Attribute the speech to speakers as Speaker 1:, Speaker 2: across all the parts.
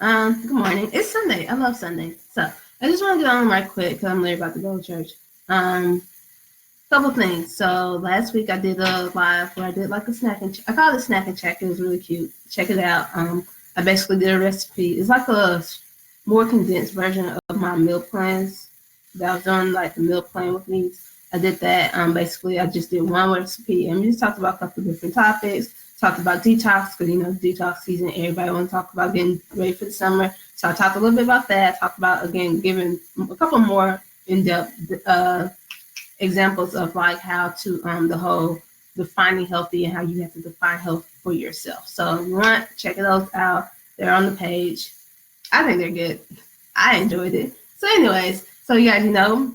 Speaker 1: Good morning. It's Sunday. I love Sunday. So I just want to get on right quick because I'm literally about to go to church. Um, Couple things. So last week I did a live where I did like a snack and I called it snack and check. It was really cute. Check it out. I basically did a recipe. It's like a more condensed version of my meal plans that I was doing, like the meal plan with me. I did that. Basically I just did one recipe and we just talked about a couple of different topics. Talked about detox because detox season. Everybody want to talk about getting ready for the summer. So I talked a little bit about that. Talked about again giving a couple more in-depth examples of like how to the whole defining healthy and how you have to define health for yourself. So if you want, check those out. They're on the page. I think they're good. I enjoyed it. So anyways, so you guys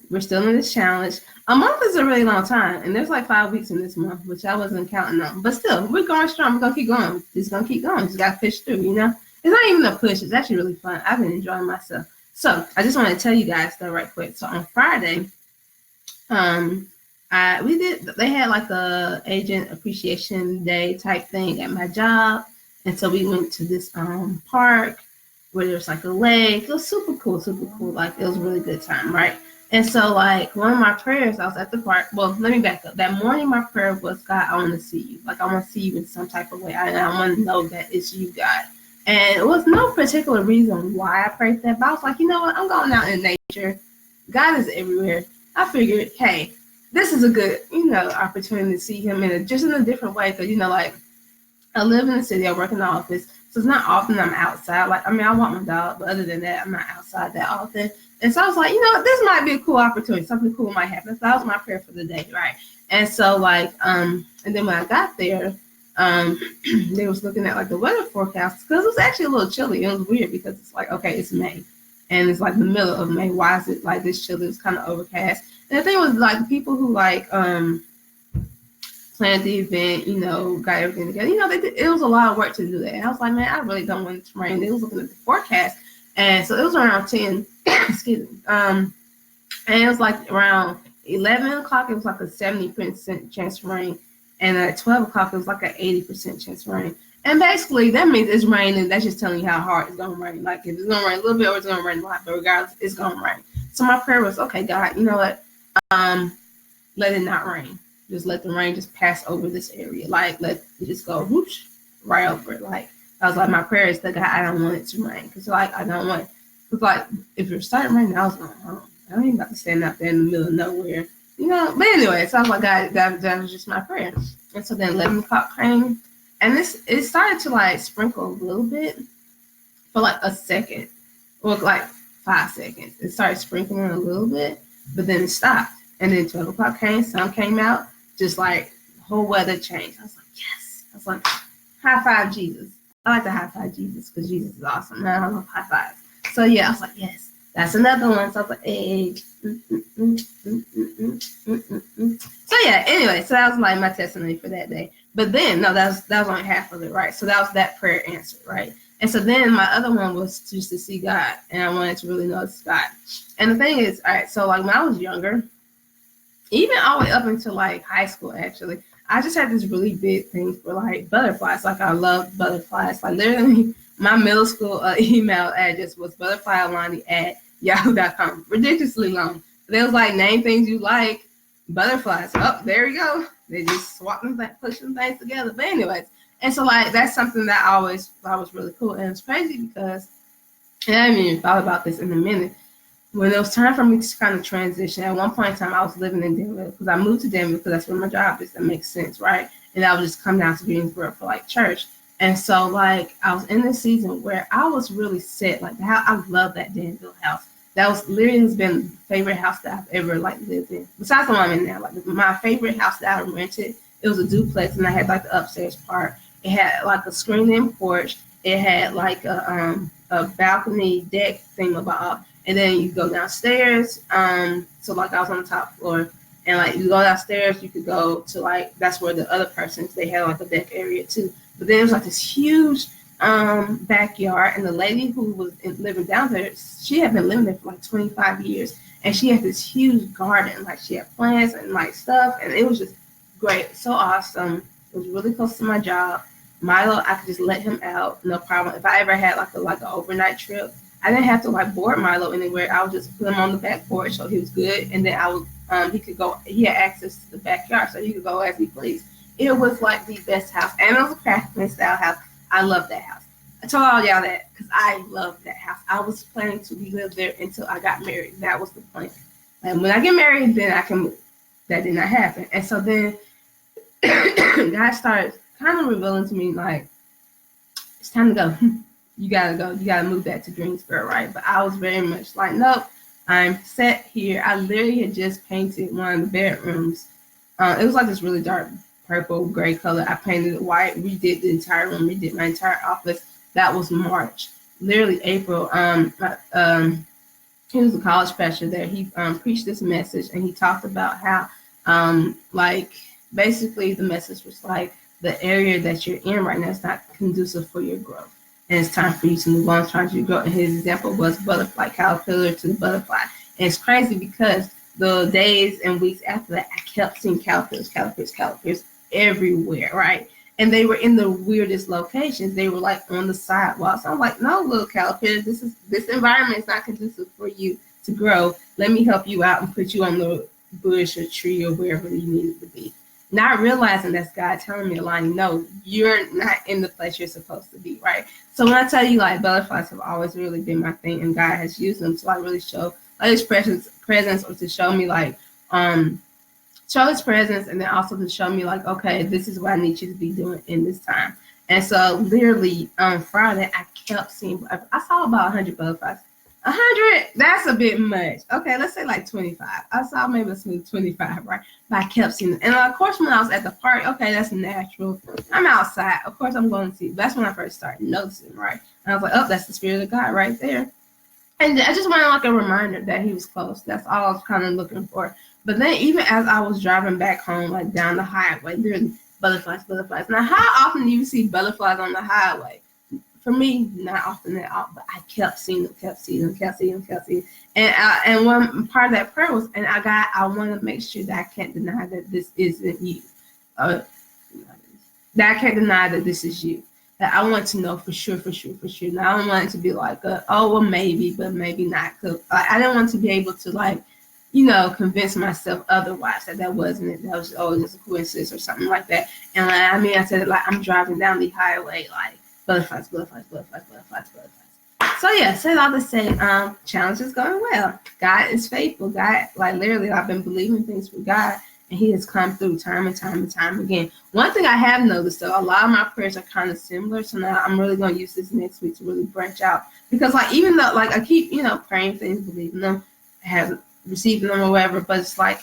Speaker 1: we're still in this challenge. A month is a really long time, and there's like 5 weeks in this month, which I wasn't counting on. But still, we're going strong. We're gonna keep going. Just gonna keep going. Just gotta push through. It's not even a push. It's actually really fun. I've been enjoying myself. So I just want to tell you guys though right quick. So on Friday, they had like a agent appreciation day type thing at my job, and so we went to this park where there's like a lake. It was super cool, super cool. Like it was a really good time, right? And so like one of my prayers, I was at the park. Well, let me back up. That morning, my prayer was, God, I want to see you. Like I want to see you in some type of way. I want to know that it's you, God. And it was no particular reason why I prayed that, but I was like, you know what? I'm going out in nature. God is everywhere. I figured, hey, this is a good, opportunity to see him just in a different way. Because, like I live in the city, I work in the office. So it's not often I'm outside. Like, I mean, I walk my dog, but other than that, I'm not outside that often. And so I was like, this might be a cool opportunity. Something cool might happen. So that was my prayer for the day, right? And so like, and then when I got there, they was looking at like the weather forecast because it was actually a little chilly. It was weird because it's like, okay, it's May. And it's like the middle of May. Why is it like this chilly? It's kind of overcast. And the thing was like people who like planned the event, got everything together. It was a lot of work to do that. And I was like, man, I really don't want it to rain. They was looking at the forecast. And so it was around 10, excuse me. And it was like around 11 o'clock, it was like a 70% chance to rain. And at 12 o'clock, it was like an 80% chance to rain. And basically, that means it's raining. That's just telling you how hard it's going to rain. Like, if it's going to rain a little bit or it's going to rain a lot, but regardless, it's going to rain. So my prayer was, okay, God, you know what? Let it not rain. Just let the rain just pass over this area. Like, let it just go whoosh right over it. Like, I was like, my prayer is that God, I don't want it to rain. Because, like, I don't want it. Because, like, if it started raining, I was going home. I ain't about to stand out there in the middle of nowhere. But anyway, so I was like, God, that was just my prayer. And so then 11 o'clock came. And it started to, like, sprinkle a little bit for, like, a second. Or, like, 5 seconds. It started sprinkling a little bit, but then it stopped. And then 12 o'clock came, sun came out, just like the whole weather changed. I was like, yes. I was like, high five Jesus. I like to high five Jesus because Jesus is awesome. I love high fives. So yeah, I was like, yes, that's another one. So I was like, hey. So yeah, anyway, so that was like my testimony for that day. But then, no, that was only half of it, right? So that was that prayer answered, right? And so then my other one was just to see God, and I wanted to really know God. And the thing is, all right, so like when I was younger, even all the way up until like high school, actually, I just had this really big thing for like butterflies. Like I love butterflies. Like literally, my middle school email address was butterflyalani@yahoo.com. Ridiculously long. But it was like name things you like, butterflies. Oh, there you go. They just swapping, pushing things together. But anyways, and so like that's something that I always thought was really cool. And it's crazy because, and I haven't even thought about this in a minute. When it was time for me to kind of transition, at one point in time, I was living in Denver because I moved to Denver because that's where my job is. That makes sense, right? And I would just come down to Greensboro for like church. And so, like, I was in this season where I was really set. Like, how I love that Danville house. That was literally has been the favorite house that I've ever like lived in. Besides the one I'm in now, like my favorite house that I rented, it was a duplex, and I had like the upstairs part. It had like a screened-in porch. It had like a balcony deck thingamabob. And then you go downstairs. So like I was on the top floor, and like you go downstairs, you could go to like that's where the other persons they had like a deck area too. But then it was like this huge backyard, and the lady who was living down there, she had been living there for like 25 years, and she had this huge garden. Like she had plants and like stuff, and it was just great, so awesome. It was really close to my job. Milo, I could just let him out, no problem. If I ever had like an overnight trip, I didn't have to like board Milo anywhere. I would just put him on the back porch so he was good, and then I would he could go. He had access to the backyard, so he could go as he pleased. It was like the best house, and it was a craftsman style house. I love that house. I told all y'all that because I love that house. I was planning to live there until I got married. That was the plan. And when I get married, then I can move. That did not happen. And so then God started kind of revealing to me, like, it's time to go. You gotta go. You gotta move back to Greensboro, right? But I was very much like, nope, I'm set here. I literally had just painted one of the bedrooms. It was like this really dark purple, gray color. I painted it white, redid the entire room, redid my entire office. That was March. Literally April. He was a college pastor there. He preached this message, and he talked about how, like, basically the message was like, the area that you're in right now is not conducive for your growth, and it's time for you to move on. It's time for you to grow. And his example was butterfly, caterpillar to the butterfly. And it's crazy because the days and weeks after that, I kept seeing caterpillars everywhere, right? And they were in the weirdest locations. They were like on the sidewalks. I'm like, no, little caterpillar, this environment is not conducive for you to grow. Let me help you out and put you on the bush or tree or wherever you need it to be. Not realizing that's God telling me, Alani, no, you're not in the place you're supposed to be, right? So when I tell you, like, butterflies have always really been my thing, and God has used them to like really show like his presence, or to show me like show his presence, and then also to show me like, okay, this is what I need you to be doing in this time. And so literally on Friday, I kept seeing, I saw about 100 butterflies. 100, that's a bit much. Okay, let's say like 25. I saw maybe a smooth 25, right? But I kept seeing them. And of course, when I was at the park, okay, that's natural. I'm outside. Of course, I'm going to see. That's when I first started noticing, right? And I was like, oh, that's the Spirit of God right there. And I just wanted like a reminder that he was close. That's all I was kind of looking for. But then even as I was driving back home, like down the highway, there's butterflies. Now, how often do you see butterflies on the highway? For me, not often at all, but I kept seeing them. And one part of that prayer was, and I want to make sure that I can't deny that this isn't you. That I can't deny that this is you. That I want to know for sure. Now I don't want it to be like, oh, well, maybe, but maybe not. Cause I didn't want to be able to like, convince myself otherwise that wasn't it. That was just a coincidence or something like that. And I said it like I'm driving down the highway, like butterflies. So yeah, say all to say, challenge is going well. God is faithful. God, like literally, I've been believing things for God, and He has come through time and time again. One thing I have noticed, though, a lot of my prayers are kind of similar. So now I'm really going to use this next week to really branch out, because like even though like I keep praying things, believing them, receiving them or whatever, but it's like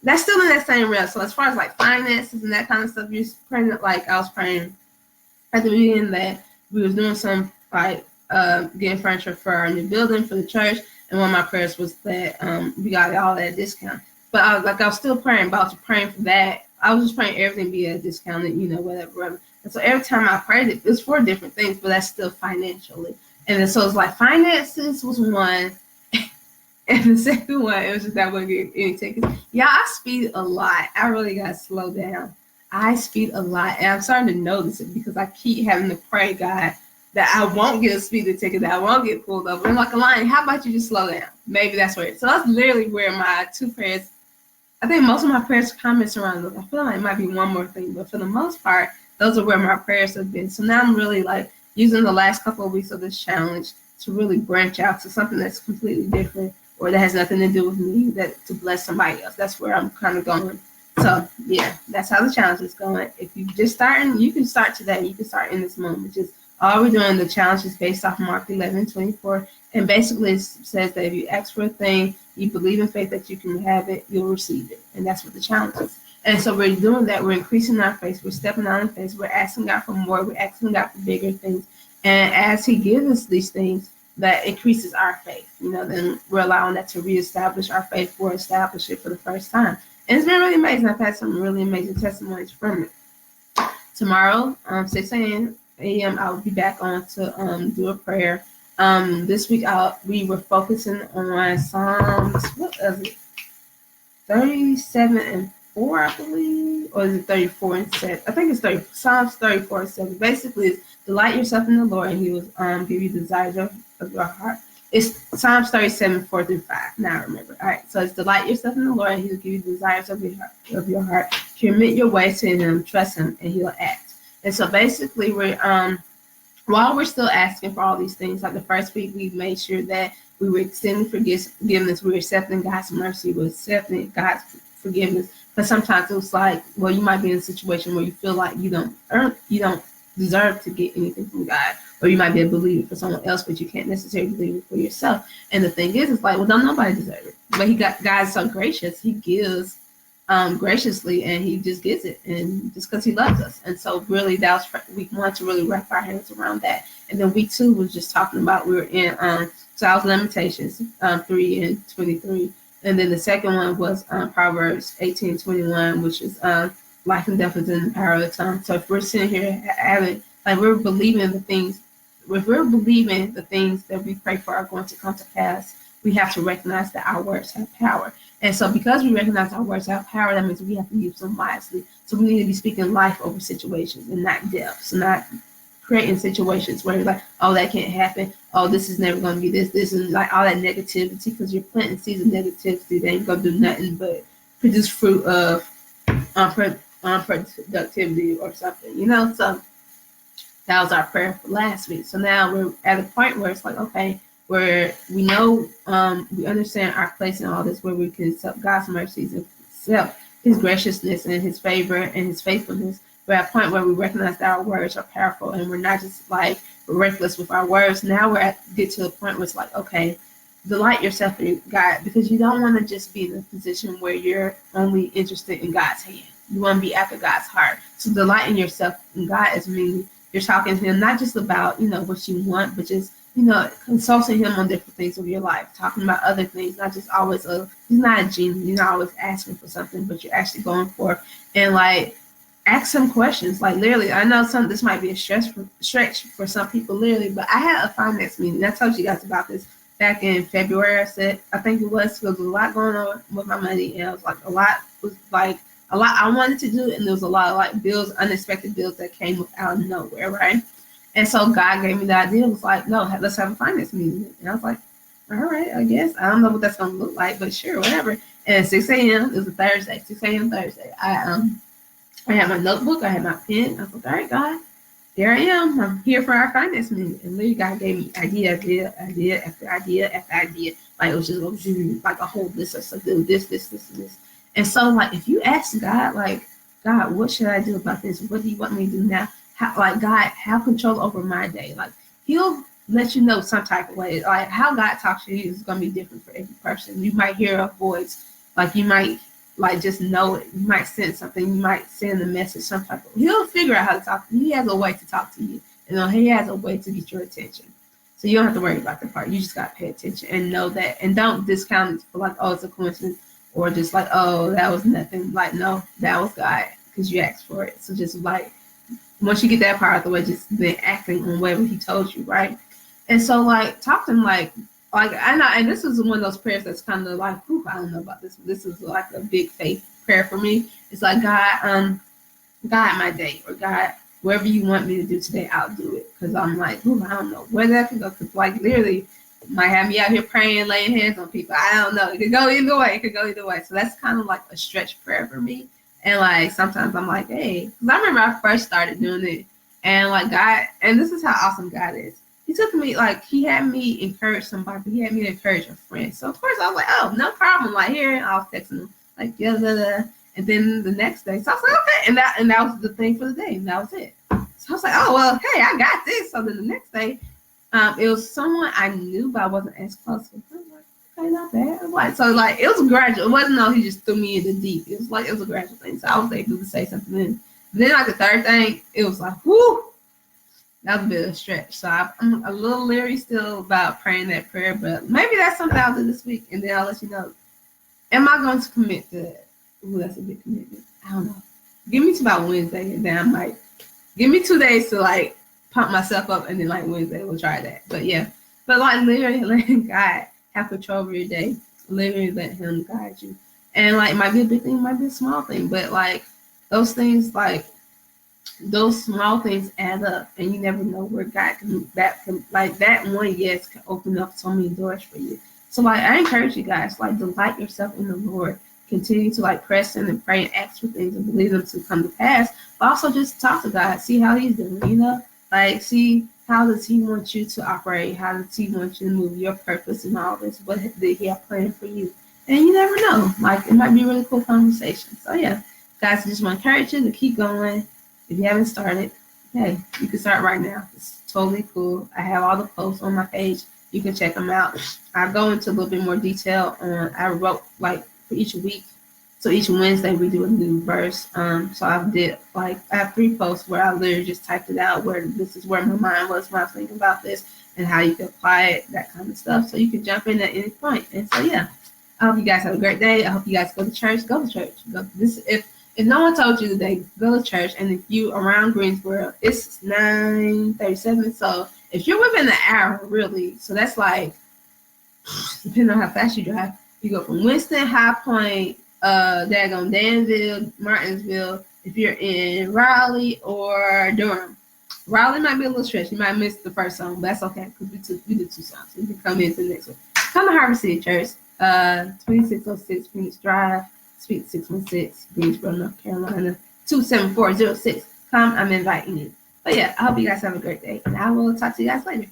Speaker 1: that's still in that same realm. So as far as like finances and that kind of stuff, you're praying like I was praying at the beginning that we was doing some like getting furniture for our new building for the church, and one of my prayers was that we got all that discount. But I was still praying for that. I was just praying everything be at a discounted, whatever. And so every time I prayed it's for different things, but that's still financially. And then so it's like finances was one, and the second one, it was just that I wouldn't get any tickets. Yeah, I speed a lot. I really got to slow down. I speed a lot, and I'm starting to notice it because I keep having to pray, God, that I won't get a speeding ticket, that I won't get pulled over. I'm like, Alani, how about you just slow down? Maybe that's where. So that's literally where my two prayers. I think most of my prayers comments around those. I feel like it might be one more thing, but for the most part, those are where my prayers have been. So now I'm really like using the last couple of weeks of this challenge to really branch out to something that's completely different, or that has nothing to do with me, that to bless somebody else. That's where I'm kind of going. So yeah, that's how the challenge is going. If you're just starting, you can start today. You can start in this moment. Just all we're doing, the challenge is based off Mark 11:24, and basically it says that if you ask for a thing, you believe in faith that you can have it, you'll receive it, and that's what the challenge is. And so we're doing that. We're increasing our faith. We're stepping out in faith. We're asking God for more. We're asking God for bigger things. And as He gives us these things, that increases our faith. Then we're allowing that to reestablish our faith or establish it for the first time. And it's been really amazing. I've had some really amazing testimonies from it. Tomorrow, 6 a.m., I will be back on to do a prayer. This week, we were focusing on Psalms, what was it? 37 and 34, I believe, or is it 34 and 7? I think it's 30. Psalms 34 and 7. Basically, it's delight yourself in the Lord, and He will give you the desires of your heart. It's Psalms 37, 4 through 5. Now I remember. All right, so it's delight yourself in the Lord, and He will give you the desires of your heart. Commit your way to Him, trust Him, and He will act. And so basically, we're while we're still asking for all these things, like the first week, we made sure that we were extending forgiveness, we were accepting God's mercy, we were accepting God's forgiveness. But sometimes it was like, well, you might be in a situation where you feel like you don't deserve to get anything from God, or you might be a believer for someone else, but you can't necessarily believe it for yourself. And the thing is, it's like, well, don't nobody deserve it. But God's so gracious, He gives graciously, and He just gives it, and just because He loves us. And so really, that was week 1, to really wrap our hands around that. And then week 2 was just talking about, we were in Child Lamentations 3 and 23. And then the second one was Proverbs 18:21, which is life and death is in the power of the tongue. So if we're sitting here we're believing the things, if we're believing the things that we pray for are going to come to pass, we have to recognize that our words have power. And so because we recognize our words have power, that means we have to use them wisely. So we need to be speaking life over situations and not death. So not creating situations where you're like, oh, that can't happen. Oh, this is never going to be this, and like all that negativity, because you're planting seeds of negativity. They ain't going to do nothing but produce fruit of unproductivity or something, So that was our prayer for last week. So now we're at a point where it's like, okay, where we know, we understand our place in all this, where we can accept God's mercies and accept His graciousness and His favor and His faithfulness. We're at a point where we recognize that our words are powerful, and we're not just like reckless with our words. Now get to the point where it's like, okay, delight yourself in God, because you don't want to just be in a position where you're only interested in God's hand. You want to be after God's heart. So delight in yourself in God is meaning you're talking to Him, not just about, what you want, but just, consulting Him on different things of your life, talking about other things, not just always He's not a genie. You're not always asking for something, but you're actually going for, and like, ask some questions. Like literally, I know this might be a stretch for some people, literally, but I had a finance meeting. I told you guys about this back in February. I think it was, there was a lot going on with my money, and it was like a lot I wanted to do, and there was a lot of like bills, unexpected bills that came out of nowhere, right? And so God gave me the idea. It was like, no, let's have a finance meeting. And I was like, all right, I guess. I don't know what that's going to look like, but sure, whatever. And 6 a.m., it was a Thursday, 6 a.m. Thursday. I had my notebook, I had my pen. I was like, all right, God, here I am. I'm here for our finance meeting. And literally, God gave me idea after idea after idea. Like, it was just like a whole list of stuff, do this, and this. And so, like, if you ask God, like, God, what should I do about this? What do you want me to do now? God, have control over my day. Like, He'll let you know some type of way. Like, how God talks to you is going to be different for every person. You might hear a voice. Like, you might, like, just know it. You might sense something. You might send a message, some type of. He'll figure out how to talk to you. He has a way to talk to you. He has a way to get your attention. So you don't have to worry about the part. You just got to pay attention and know that. And don't discount it for like, oh, it's a coincidence. Or just like, oh, that was nothing. Like, no, that was God, because you asked for it. So just like, once you get that part out of the way, just then acting on whatever He told you, right? And so like, talk to Him like I know, and this is one of those prayers that's kind of like, I don't know about this. This is like a big faith prayer for me. It's like, God, guide my day, or God, whatever you want me to do today, I'll do it. Because I'm like, I don't know where that can go. Because like literally, might have me out here praying, laying hands on people. I don't know. It could go either way. So that's kind of like a stretch prayer for me. And like sometimes I'm like, hey, because I remember I first started doing it, and like God, and this is how awesome God is. He took me, like, He had me encourage somebody. He had me encourage a friend. So of course I was like, oh, no problem. Like here, I was texting him like, yeah, and then the next day, so I was like, okay, and that was the thing for the day, and that was it. So I was like, oh well, hey, I got this. So then the next day, it was someone I knew, but I wasn't as close with. I was like, okay, not bad. I was like, so like it was gradual. It wasn't no, he just threw me in the deep. It was a gradual thing. So I was able to say something. And then like the third thing, it was like, whoo, that was a bit of a stretch. So I'm a little leery still about praying that prayer, but maybe that's something I'll do this week, and then I'll let you know. Am I going to commit to that? Ooh, that's a big commitment. I don't know. Give me to about Wednesday, and then I might give me 2 days to like pump myself up, and then like Wednesday we'll try that. But yeah, but like literally letting God have control over your day, literally let Him guide you. And like, it might be a big thing, it might be a small thing, but like those things, like those small things add up, and you never know where God can like that one yes can open up so many doors for you. So like, I encourage you guys, like, delight yourself in the Lord. Continue to like press in and pray and ask for things and believe them to come to pass. But also just talk to God, see how He's doing. Like, see how does He want you to operate? How does He want you to move your purpose and all this? What did He have planned for you? And you never know. Like, it might be a really cool conversation. So yeah, guys, I just want to encourage you to keep going. If you haven't started, hey, you can start right now. It's totally cool. I have all the posts on my page. You can check them out. I go into a little bit more detail on, I wrote like for each week. So each Wednesday we do a new verse. So I have 3 posts where I literally just typed it out, where this is where my mind was when I was thinking about this and how you can apply it, that kind of stuff. So you can jump in at any point. And so yeah, I hope you guys have a great day. I hope you guys go to church. Go to church. If no one told you today, go to church. And if you around Greensboro, it's 9:37. So if you're within an hour, really, so that's like, depending on how fast you drive, you go from Winston, High Point, Danville, Martinsville. If you're in Raleigh or Durham, Raleigh might be a little stretch. You might miss the first song, but that's okay because we did 2 songs. So you can come into the next one. Come to Harvest City Church, 2606 Phoenix Drive, Suite 616, Greensboro, North Carolina, 27406. Come, I'm inviting you. But yeah, I hope you guys have a great day, and I will talk to you guys later.